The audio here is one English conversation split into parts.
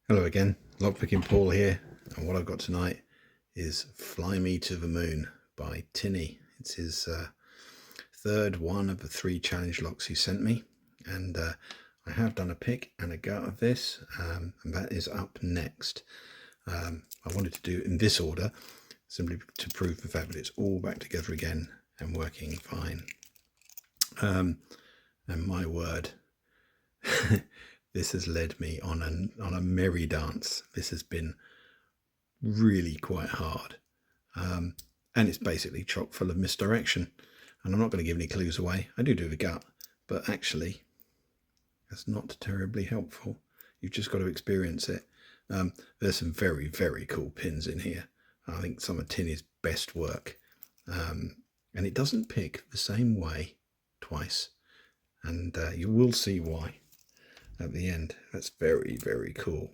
Hello again, Lockpicking Paul here, and what I've got tonight is Fly Me to the Moon by Tinnie. It's his third one of the 3 challenge locks he sent me, and I have done a pick and a gut of this, and that is up next. I wanted to do it in this order simply to prove the fact that it's all back together again and working fine. And my word, this has led me on a merry dance. This has been really quite hard, and it's basically chock full of misdirection. And I'm not going to give any clues away. I do the gut, but actually that's not terribly helpful. You've just got to experience it. There's some very, very cool pins in here. I think some of Tinnie's best work, and it doesn't pick the same way twice, and you will see why at the end. That's very, very cool.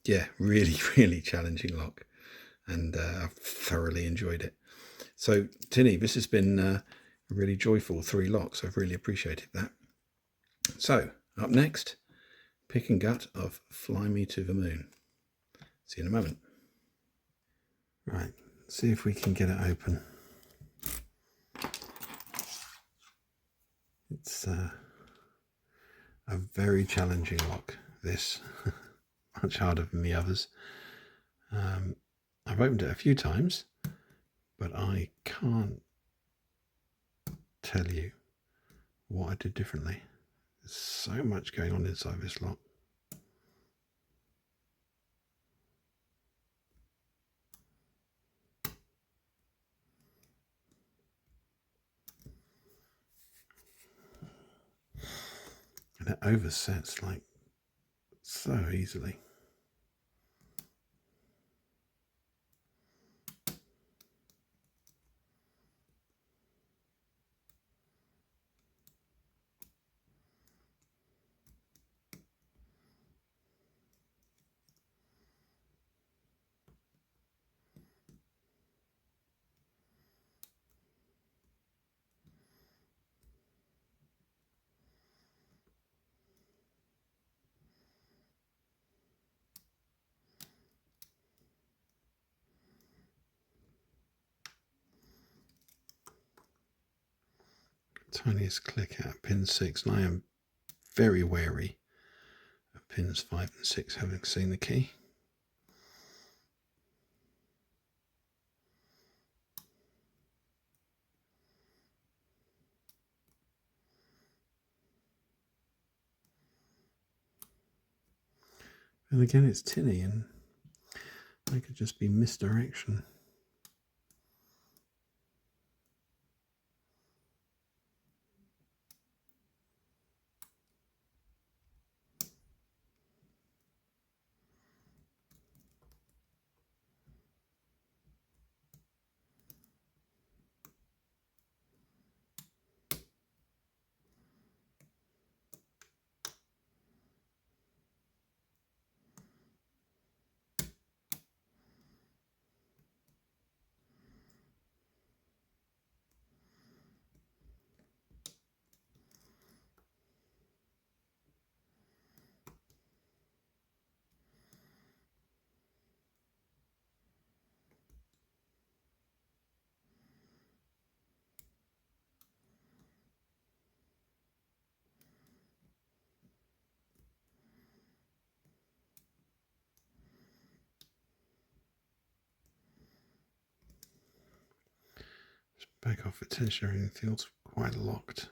Yeah, really, really challenging lock, and I've thoroughly enjoyed it. So, Tinnie, this has been a really joyful 3 locks. I've really appreciated that. So, up next, pick and gut of Fly Me to the Moon. See you in a moment. Right, see if we can get it open. It's a very challenging lock, this. Much harder than the others. I've opened it a few times, but I can't tell you what I did differently. There's so much going on inside this lock. And it oversets like so easily. Tiniest click at pin 6, and I am very wary of pins 5 and 6, having seen the key. And again, it's Tinnie, and I could just be misdirection. Back off the tension, everything feels quite locked.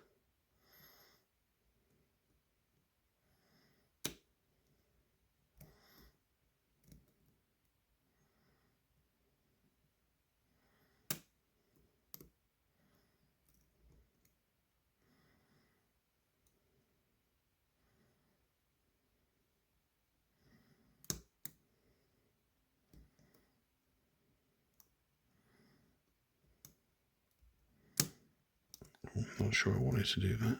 I'm not sure I wanted to do that.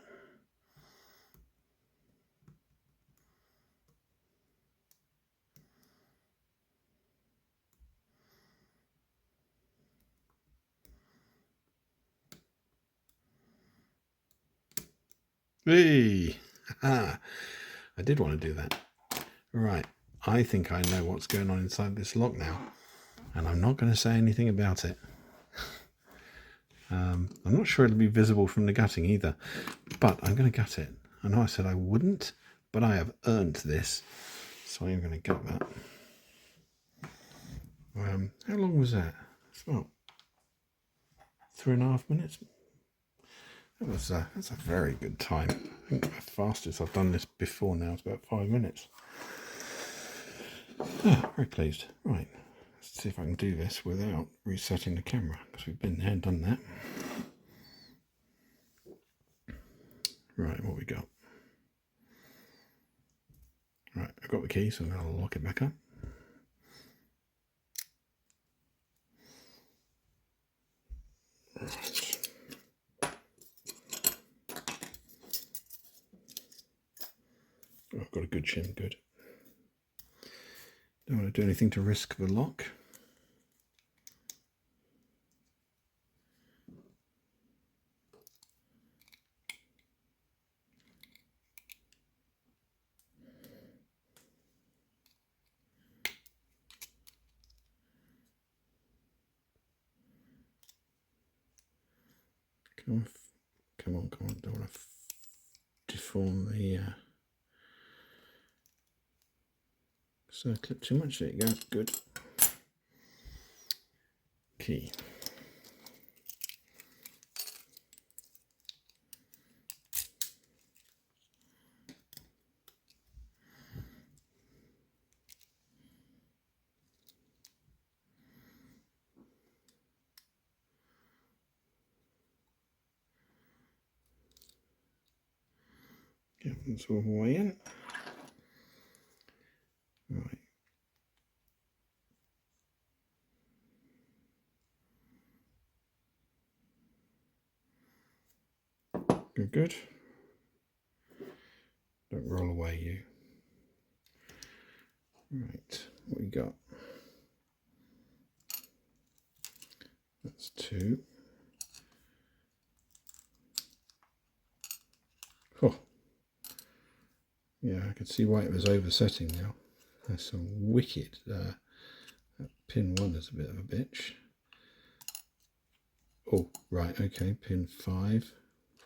Hey! I did want to do that. Right, I think I know what's going on inside this lock now, and I'm not going to say anything about it. I'm not sure it'll be visible from the gutting either, but I'm going to gut it. I know I said I wouldn't, but I have earned this, so I'm going to gut that. How long was that? It's about 3.5 minutes. That's a very good time. I think the fastest I've done this before now is about 5 minutes. Very pleased. Right, let's see if I can do this without resetting the camera, because we've been there and done that. Right, what we got? Right, I've got the key, so I'm going to lock it back up. Right. Oh, I've got a good shim, good. Don't want to do anything to risk the lock. Come on, don't want to deform the circlip too much. There you go, good. Key. Get this all the way in. Right. Good, good. Don't roll away, you. Right, what we got? That's 2. Oh, yeah, I can see why it was oversetting now. That's some wicked. That pin 1 is a bit of a bitch. Oh, right, okay, pin 5.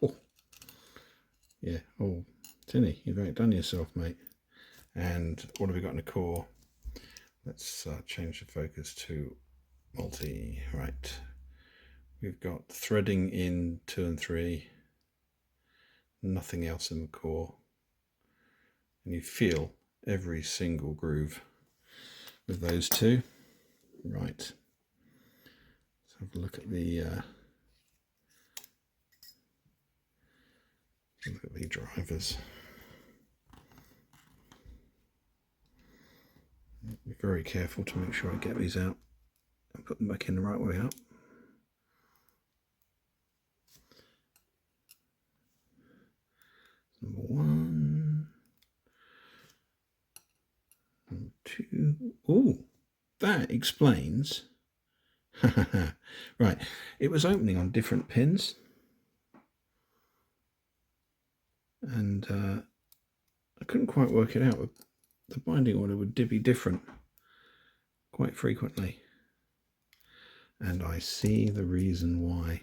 Oh, yeah. Oh, Tinnie, you've outdone yourself, mate. And what have we got in the core? Let's change the focus to multi. Right, we've got threading in 2 and 3. Nothing else in the core, and you feel every single groove with those 2. Right, let's have a look at the drivers. Be very careful to make sure I get these out and put them back in the right way up. Number 1, number 2. Oh, that explains. Right, it was opening on different pins, and I couldn't quite work it out. The binding order would be different quite frequently, and I see the reason why.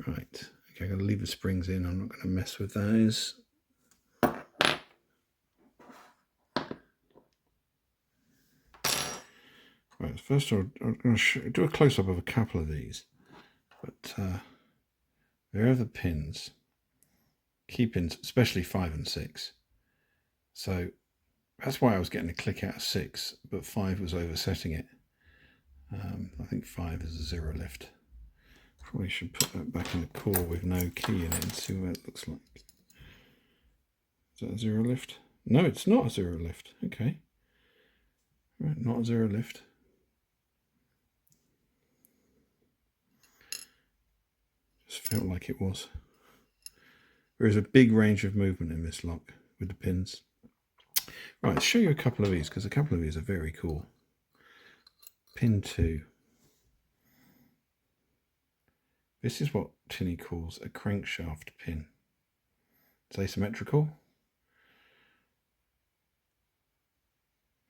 Right, okay, I'm going to leave the springs in. I'm not going to mess with those. Right, first I'm going to do a close-up of a couple of these, but there are the pins, key pins, especially 5 and 6. So that's why I was getting a click out of 6, but 5 was oversetting it. I think 5 is a 0 lift. Probably should put that back in the core with no key in it and see what it looks like. Is that a 0 lift? No, it's not a 0 lift. Okay. Right, not a 0 lift. Just felt like it was. There is a big range of movement in this lock with the pins. Right, let's show you a couple of these, because a couple of these are very cool. Pin 2. This is what Tinnie calls a crankshaft pin. It's asymmetrical.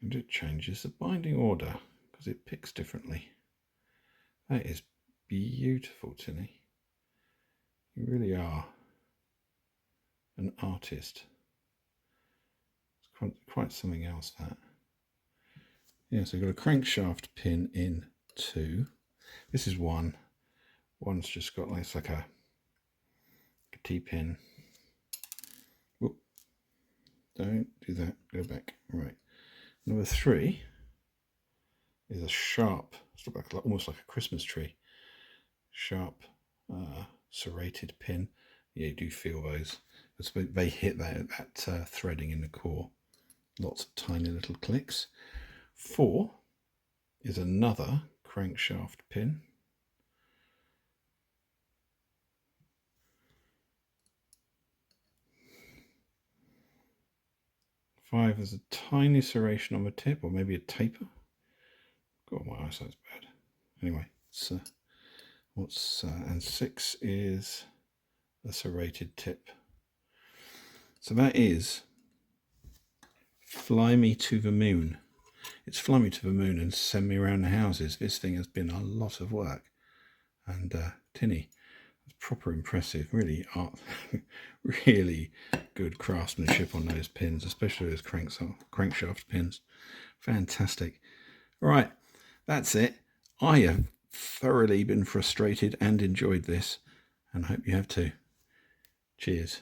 And it changes the binding order because it picks differently. That is beautiful, Tinnie. You really are an artist. It's quite something else, that. Yeah, so we've got a crankshaft pin in 2. This is 1. One's just got it's like a T-pin. Whoop. Don't do that. Go back. Right. Number 3 is a sharp, it's almost like a Christmas tree. Sharp, serrated pin. Yeah, you do feel those. They hit that threading in the core. Lots of tiny little clicks. 4 is another crankshaft pin. 5 is a tiny serration on the tip, or maybe a taper. God, my eyesight's bad. Anyway, and 6 is a serrated tip. So that is Fly Me to the Moon. It's Fly Me to the Moon and Send Me Around the Houses. This thing has been a lot of work. And Tinnie, it's proper impressive. Really really good craftsmanship on those pins, especially those crankshaft pins. Fantastic. All right, that's it. I have thoroughly been frustrated and enjoyed this, and I hope you have too. Cheers.